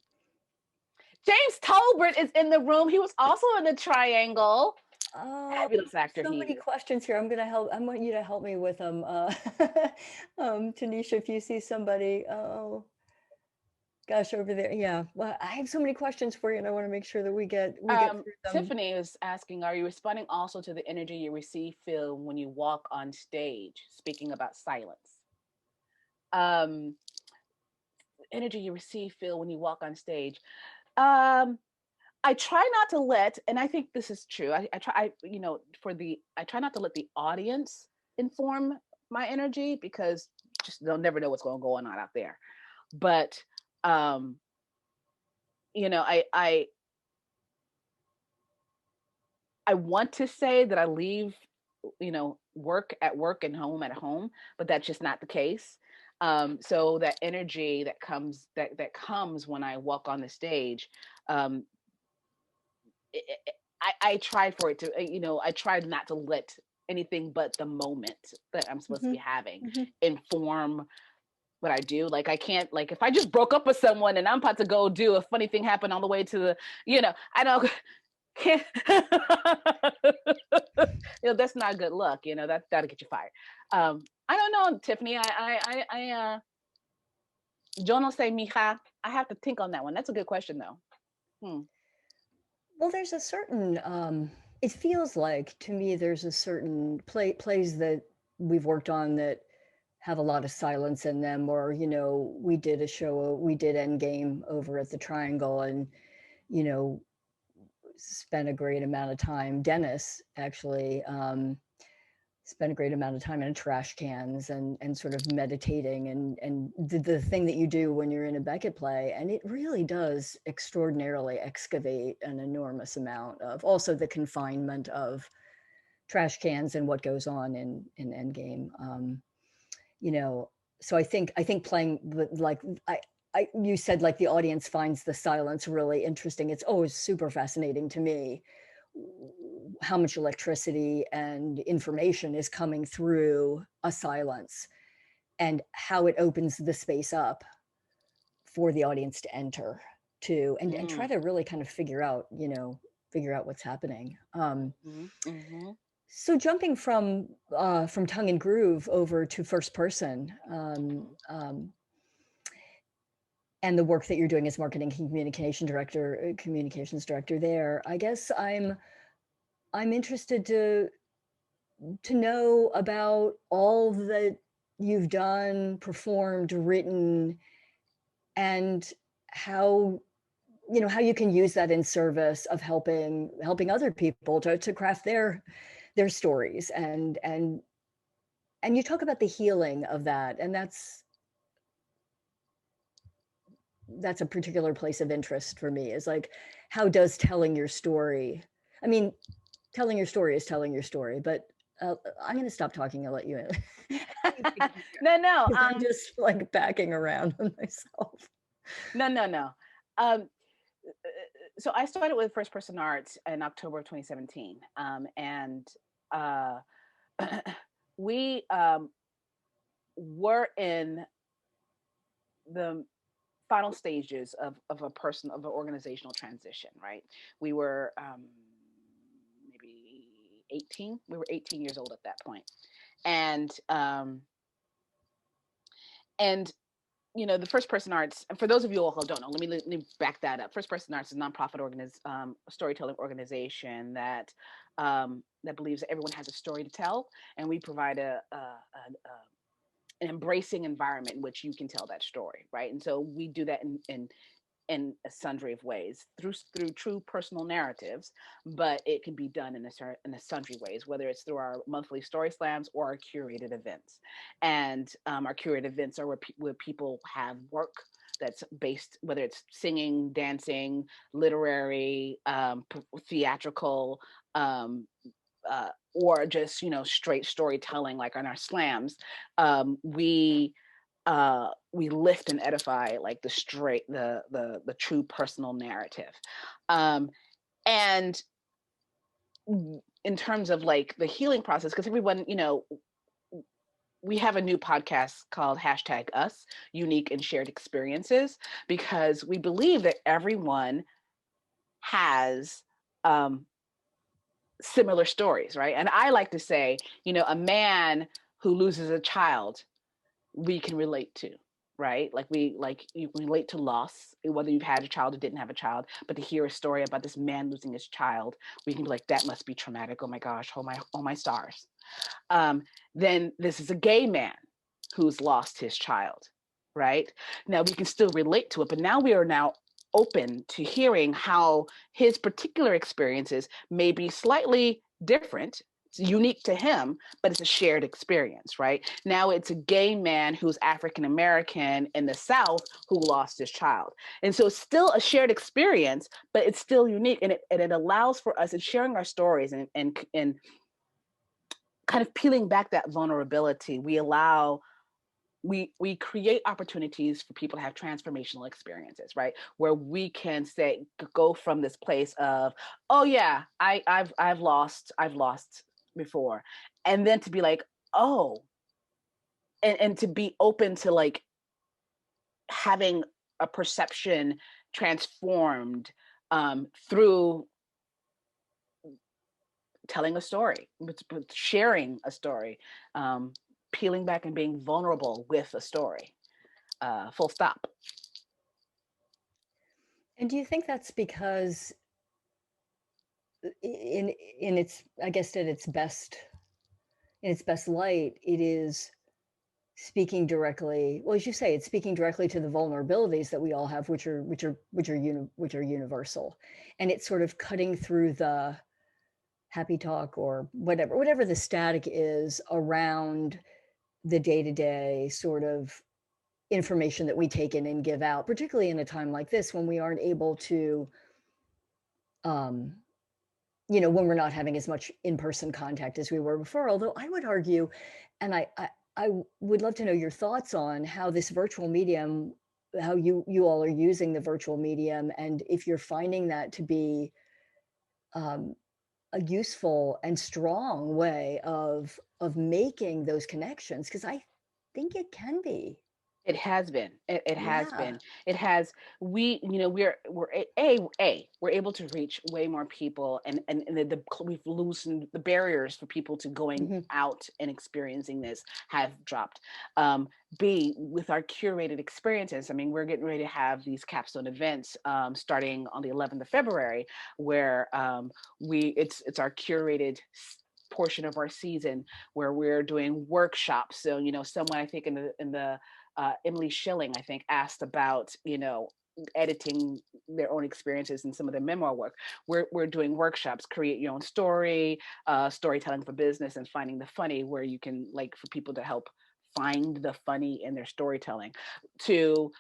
B: James Tolbert is in the room. He was also in the Triangle. Fabulous actor.
A: So many questions here. I want you to help me with them. Tanesha, if you see somebody, oh gosh, over there. Yeah. Well, I have so many questions for you, and I want to make sure that we get through them.
B: Tiffany is asking, are you responding also to the energy you receive, feel when you walk on stage? Speaking about silence. Energy you receive, feel when you walk on stage. I try not to let, and I think this is true. I try not to let the audience inform my energy, because just they'll never know what's going on out there. But you know, I want to say that I leave, you know, work at work and home at home, but that's just not the case. So that energy that comes when I walk on the stage, I try for it to, you know, I try not to let anything but the moment that I'm supposed to be having inform what I do. Like, I can't, like, if I just broke up with someone and I'm about to go do a funny thing happen on the way to the, you know, I don't can't you know, that's not good luck, you know, that'll get you fired. I don't know, Tiffany. Yo no sé, mija. I have to think on that one. That's a good question though.
A: Well, there's a certain, it feels like to me there's a certain plays that we've worked on that have a lot of silence in them, or, you know, we did Endgame over at the Triangle, and, you know, spent a great amount of time, Dennis actually, spent a great amount of time in trash cans and sort of meditating and the thing that you do when you're in a Beckett play. And it really does extraordinarily excavate an enormous amount of also the confinement of trash cans and what goes on in Endgame. You know, so I think playing like you said, like, the audience finds the silence really interesting. It's always super fascinating to me how much electricity and information is coming through a silence, and how it opens the space up for the audience to enter to and try to really kind of figure out what's happening. So jumping from tongue and groove over to first person, and the work that you're doing as marketing communications director there, I guess I'm interested to know about all that you've done, performed, written, and how you can use that in service of helping other people to craft their stories, and you talk about the healing of that, and that's a particular place of interest for me, is like, how does telling your story, I mean, telling your story is telling your story, but I'm going to stop talking and let you in.
B: No.
A: I'm just like backing around on myself.
B: No. So I started with First Person Arts in October of 2017. And we were in the final stages of an organizational transition, right? We were maybe 18. We were 18 years old at that point. And you know, the First Person Arts, and for those of you all who don't know, let me back that up. First Person Arts is a nonprofit storytelling organization that believes that everyone has a story to tell, and we provide an embracing environment in which you can tell that story, right? And so we do that in in a sundry of ways through true personal narratives, but it can be done in a sundry ways, whether it's through our monthly story slams or our curated events. And our curated events are where people have work that's based, whether it's singing, dancing, literary, theatrical, or just, you know, straight storytelling, like on our slams. We lift and edify like the true personal narrative. And in terms of like the healing process, because everyone, you know, we have a new podcast called #us, Unique and Shared Experiences, because we believe that everyone has similar stories, right? And I like to say, you know, a man who loses a child, we can relate to, right? Like you relate to loss, whether you've had a child or didn't have a child, but to hear a story about this man losing his child, we can be like, that must be traumatic. Oh my gosh, oh my stars. Then this is a gay man who's lost his child, right? Now we can still relate to it, but now we are now open to hearing how his particular experiences may be slightly different. It's unique to him, but it's a shared experience, right? Now it's a gay man who's African American in the South who lost his child. And so it's still a shared experience, but it's still unique. And it allows for us in sharing our stories and kind of peeling back that vulnerability. We create opportunities for people to have transformational experiences, right? Where we can go from this place of, oh yeah, I've lost before, and then to be like, oh, and to be open to like having a perception transformed through telling a story, with sharing a story, peeling back and being vulnerable with a story. Full stop.
A: And do you think that's because in its, I guess in its best light, it is speaking directly, well, as you say, it's speaking directly to the vulnerabilities that we all have, which are universal, and it's sort of cutting through the happy talk or whatever the static is around the day-to-day sort of information that we take in and give out, particularly in a time like this when we aren't able to, you know, when we're not having as much in-person contact as we were before. Although I would argue, and I would love to know your thoughts on how this virtual medium, how you all are using the virtual medium, and if you're finding that to be a useful and strong way of making those connections, because I think it can be.
B: It has been. It has
A: Yeah.
B: been. It has. We, you know, we're we're able to reach way more people, and we've loosened the barriers for people to going out and experiencing this have dropped. B, with our curated experiences, I mean, we're getting ready to have these capstone events starting on the 11th of February, where it's our curated portion of our season where we're doing workshops. So, you know, someone I think in the Emily Schilling, I think, asked about, you know, editing their own experiences and some of their memoir work. We're doing workshops, create your own story, storytelling for business, and finding the funny, where you can, like, for people to help find the funny in their storytelling, to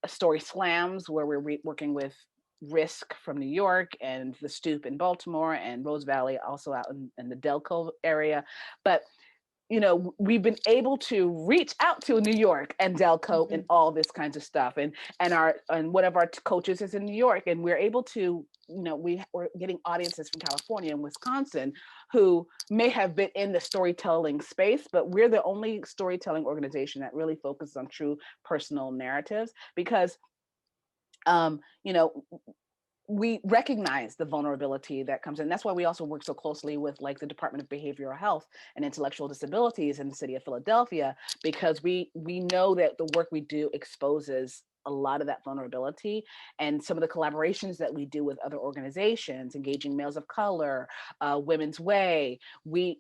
B: story slams where we're working with Risk from New York and The Stoop in Baltimore and Rose Valley, also out in the Delco area. But you know, we've been able to reach out to New York and Delco and all this kinds of stuff. And one of our coaches is in New York, and we're able to, you know, we're getting audiences from California and Wisconsin who may have been in the storytelling space, but we're the only storytelling organization that really focuses on true personal narratives, because you know, we recognize the vulnerability that comes in. That's why we also work so closely with like the Department of Behavioral Health and Intellectual Disabilities in the city of Philadelphia, because we know that the work we do exposes a lot of that vulnerability. And some of the collaborations that we do with other organizations, Engaging Males of Color, Women's Way, we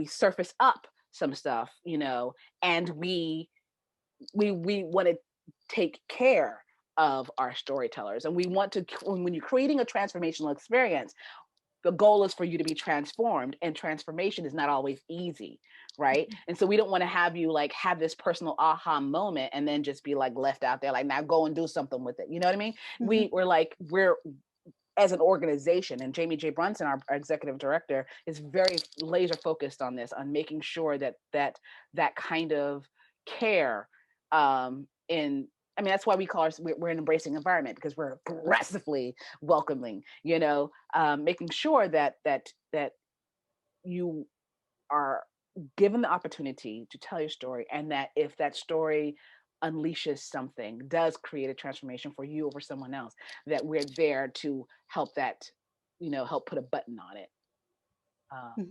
B: surface up some stuff, you know, and we want to take care of our storytellers. And we want to, when you're creating a transformational experience, the goal is for you to be transformed, and transformation is not always easy, right? And so we don't want to have you like have this personal aha moment and then just be like left out there, like, now go and do something with it. You know what I mean? We're as an organization, and Jamie J. Brunson, our executive director, is very laser focused on this, on making sure that kind of care that's why we call we're an embracing environment, because we're aggressively welcoming, making sure that you are given the opportunity to tell your story, and that if that story unleashes something, does create a transformation for you or someone else, that we're there to help help put a button on it.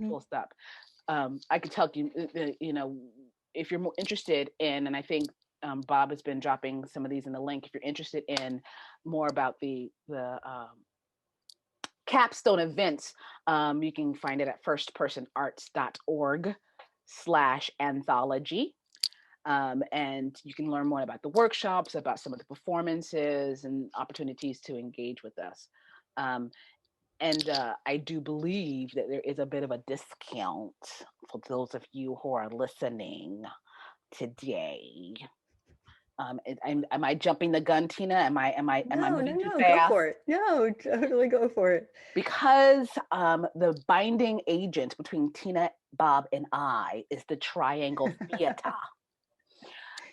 B: Full stop. I could tell you, if you're more interested in, and I think Bob has been dropping some of these in the link, if you're interested in more about the capstone events, you can find it at firstpersonarts.org/anthology. And you can learn more about the workshops, about some of the performances, and opportunities to engage with us. And I do believe that there is a bit of a discount for those of you who are listening today. Am I jumping the gun, Tina? Am I moving too fast?
A: Go for it. No, totally go for it.
B: Because the binding agent between Tina, Bob, and I is the Triangle Theater.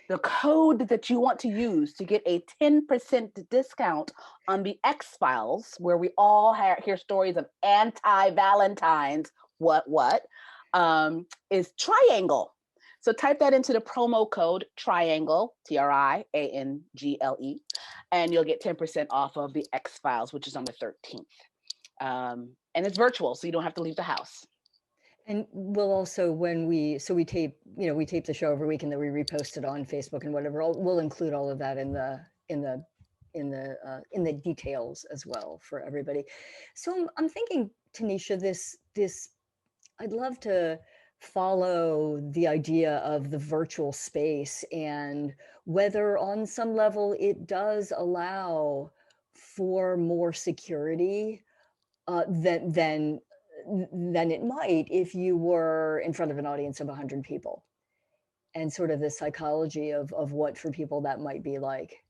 B: The code that you want to use to get a 10% discount on the X-Files, where we all hear stories of anti-Valentines, is Triangle. So type that into the promo code Triangle, TRIANGLE, and you'll get 10% off of the X-Files, which is on the 13th. And it's virtual, so you don't have to leave the house.
A: And we'll also, we tape the show every week, and then we repost it on Facebook and whatever. We'll include all of that in the details as well for everybody. So I'm thinking, Tanesha, this I'd love to follow the idea of the virtual space, and whether on some level it does allow for more security than it might if you were in front of an audience of 100 people, and sort of the psychology of what for people that might be like,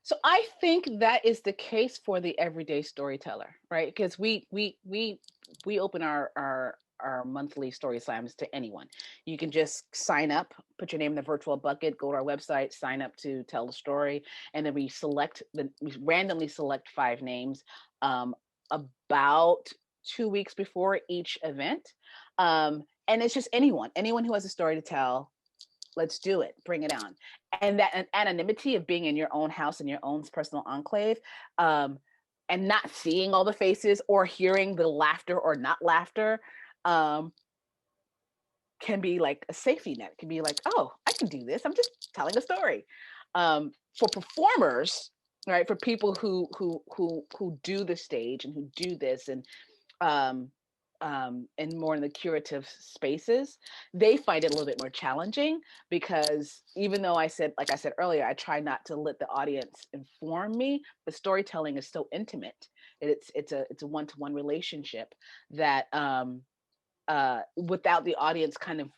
B: So I think that is the case for the everyday storyteller, right? Because we open our monthly story slams to anyone. You can just sign up, put your name in the virtual bucket, go to our website, sign up to tell the story, and then we randomly select 5 names about 2 weeks before each event, and it's just anyone who has a story to tell. Let's do it. Bring it on. And that anonymity of being in your own house, in your own personal enclave, and not seeing all the faces or hearing the laughter or not laughter, can be like a safety net. It can be like, oh, I can do this. I'm just telling a story. For performers, right? For people who do the stage and who do this, and more in the curative spaces, they find it a little bit more challenging, because even though like I said earlier, I try not to let the audience inform me, the storytelling is so intimate. It's a one-to-one relationship that without the audience kind of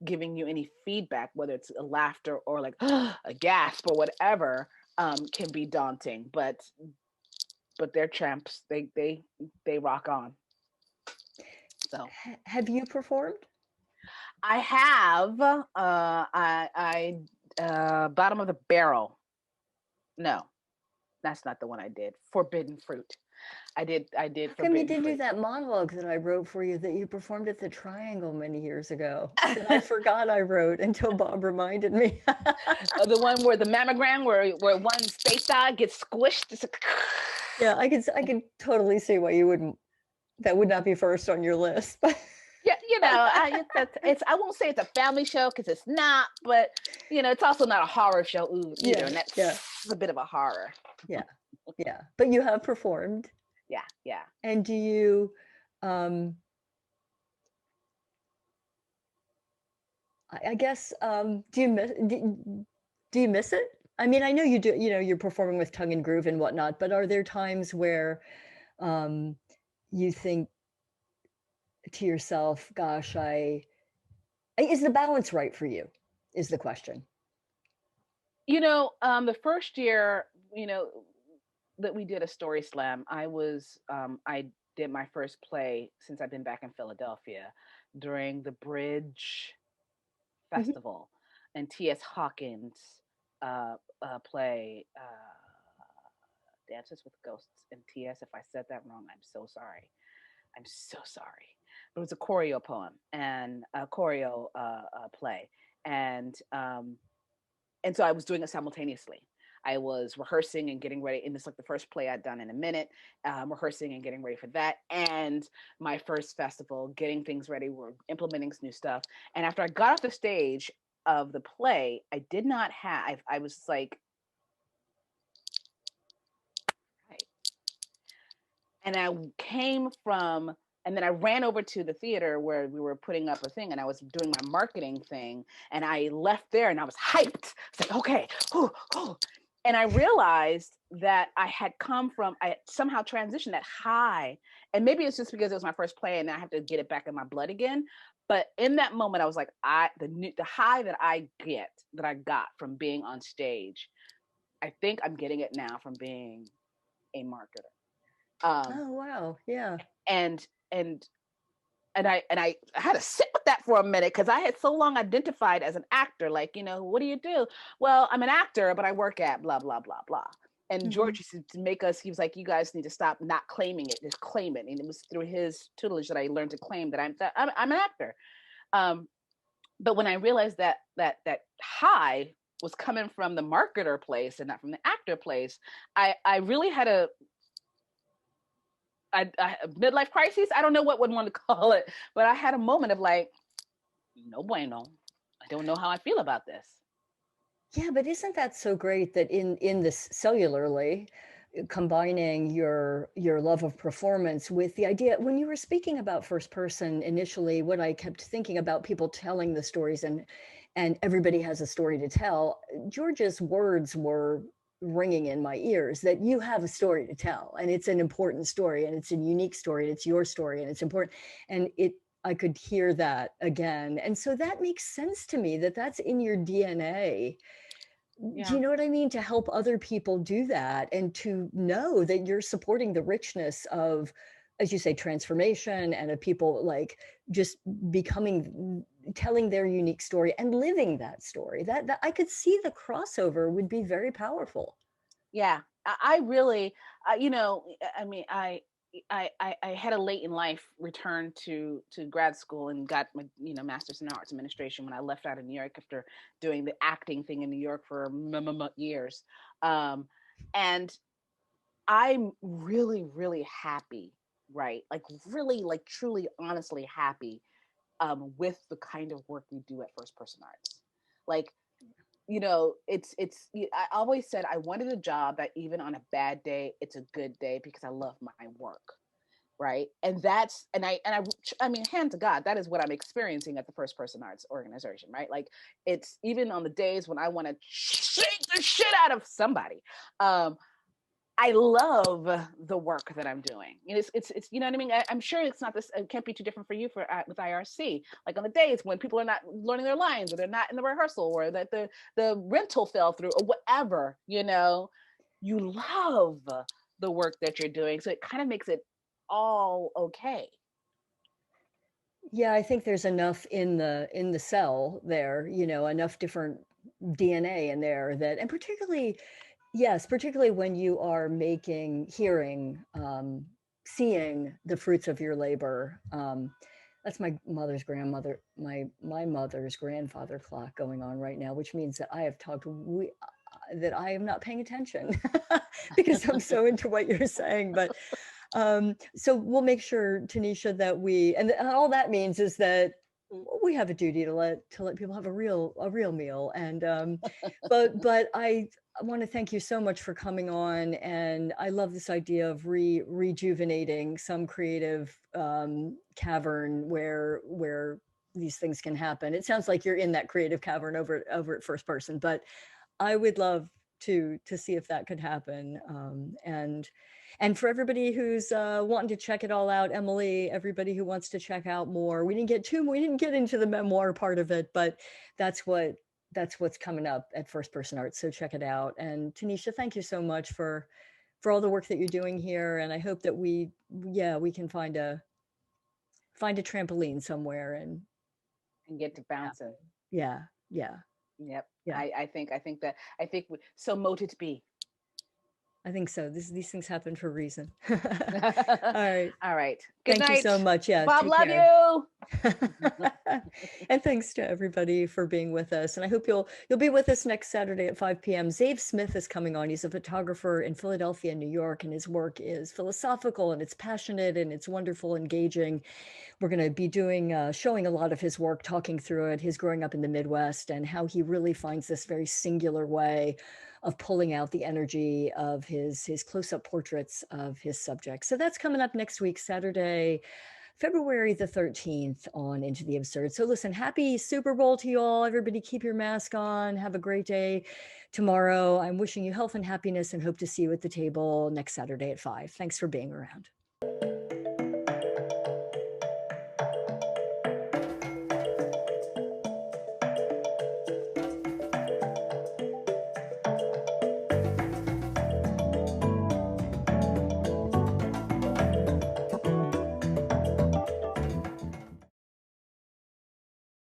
B: giving you any feedback, whether it's a laughter or like a gasp or whatever, can be daunting. But they're champs. They rock on. So,
A: have you performed?
B: I have. I Bottom of the Barrel. No, that's not the one I did. Forbidden Fruit. I did.
A: How come you did do that monologue that I wrote for you that you performed at the Triangle many years ago? That I forgot I wrote until Bob reminded me.
B: The one where the mammogram, where one space dog gets squished.
A: Yeah, I could totally see why you wouldn't. That would not be first on your list.
B: Yeah, it's. I won't say it's a family show, because it's not, but it's also not a horror show either, and that's a bit of a horror.
A: Yeah. But you have performed.
B: Yeah.
A: And do you? I guess, do you miss it? I mean, I know you do, you're performing with tongue and groove and whatnot, but are there times where um, you think to yourself, gosh, is the balance right for you? Is the question.
B: The first year, that we did a story slam, I did my first play since I've been back in Philadelphia during the Bridge
A: Mhm.
B: Festival, and T.S. Hawkins play Dances with Ghosts. And T.S., if I said that wrong, I'm so sorry. I'm so sorry. But it was a choreo poem and a choreo play, and so I was doing it simultaneously. I was rehearsing and getting ready, and it's like the first play I'd done in a minute, rehearsing and getting ready for that, and my first festival, getting things ready, we're implementing some new stuff. And after I got off the stage of the play, I did not have, I was like, right. And I came from, and then I ran over to the theater where we were putting up a thing, and I was doing my marketing thing, and I left there and I was hyped. It's like, okay, whew, whew. And I realized that I had somehow transitioned that high. And maybe it's just because it was my first play and I have to get it back in my blood again. But in that moment, I was like, the high that I got from being on stage, I think I'm getting it now from being a marketer.
A: Oh, wow. Yeah.
B: And and and I had to sit with that for a minute because I had so long identified as an actor. Like, what do you do? Well, I'm an actor, but I work at blah blah blah blah. And
A: Mhm.
B: George used to make us. He was like, "You guys need to stop not claiming it. Just claim it." And it was through his tutelage that I learned to claim that I'm an actor. Um, but when I realized that high was coming from the marketer place and not from the actor place, I really had a midlife crisis. I don't know what one want to call it, but I had a moment of like, no bueno. I don't know how I feel about this.
A: Yeah, but isn't that so great that in this cellularly combining your love of performance with the idea when you were speaking about first person initially, what I kept thinking about people telling the stories and everybody has a story to tell. George's words were ringing in my ears that you have a story to tell and it's an important story and it's a unique story and it's your story and it's important and I could hear that again. And so that makes sense to me that that's in your DNA. Do
B: Yeah.
A: you know what I mean? To help other people do that and to know that you're supporting the richness of, as you say, transformation and of people like just becoming, telling their unique story and living that story. That I could see the crossover would be very powerful.
B: Yeah. I really, I mean, I had a late in life return to grad school and got my master's in arts administration when I left out of New York after doing the acting thing in New York for years, and I'm really really happy, right? Like really like truly honestly happy with the kind of work we do at First Person Arts. Like I always said I wanted a job that even on a bad day it's a good day because I love my work, right? And that's and I mean, hand to God, that is what I'm experiencing at the First Person Arts organization, right? Like it's even on the days when I want to shake the shit out of somebody. I love the work that I'm doing. It's you know what I mean. I'm sure it's not this. It can't be too different for you with IRC. Like on the days when people are not learning their lines, or they're not in the rehearsal, or that the rental fell through, or whatever. You love the work that you're doing, so it kind of makes it all okay.
A: Yeah, I think there's enough in the cell there, enough different DNA in there that, and particularly, yes, particularly when you are hearing, seeing the fruits of your labor. That's my mother's grandmother, my mother's grandfather clock going on right now, which means that I have talked that I am not paying attention because I'm so into what you're saying. But so we'll make sure, Tanesha, that and all that means is that we have a duty to let people have a real meal. And but I want to thank you so much for coming on, and I love this idea of rejuvenating some creative cavern where these things can happen. It sounds like you're in that creative cavern over at First Person, but I would love to see if that could happen. And for everybody who's wanting to check it all out, Emily, everybody who wants to check out more, we didn't get into the memoir part of it, but that's what's coming up at First Person Arts. So check it out. And Tanesha, thank you so much for all the work that you're doing here. And I hope that we can find a trampoline somewhere and
B: get to bouncing.
A: Yeah.
B: Yep. Yeah. I think so mote it be.
A: I think so. These things happen for a reason. All right.
B: All right. Good
A: night. Thank you so much. Yeah.
B: Bob, love you.
A: And thanks to everybody for being with us. And I hope you'll be with us next Saturday at 5 p.m. Zave Smith is coming on. He's a photographer in Philadelphia, New York, and his work is philosophical and it's passionate and it's wonderful, engaging. We're going to be showing a lot of his work, talking through it, his growing up in the Midwest and how he really finds this very singular way of pulling out the energy of his close-up portraits of his subjects. So that's coming up next week, Saturday, February the 13th on Into the Absurd. So listen, happy Super Bowl to you all. Everybody keep your mask on. Have a great day tomorrow. I'm wishing you health and happiness and hope to see you at the table next Saturday at 5. Thanks for being around.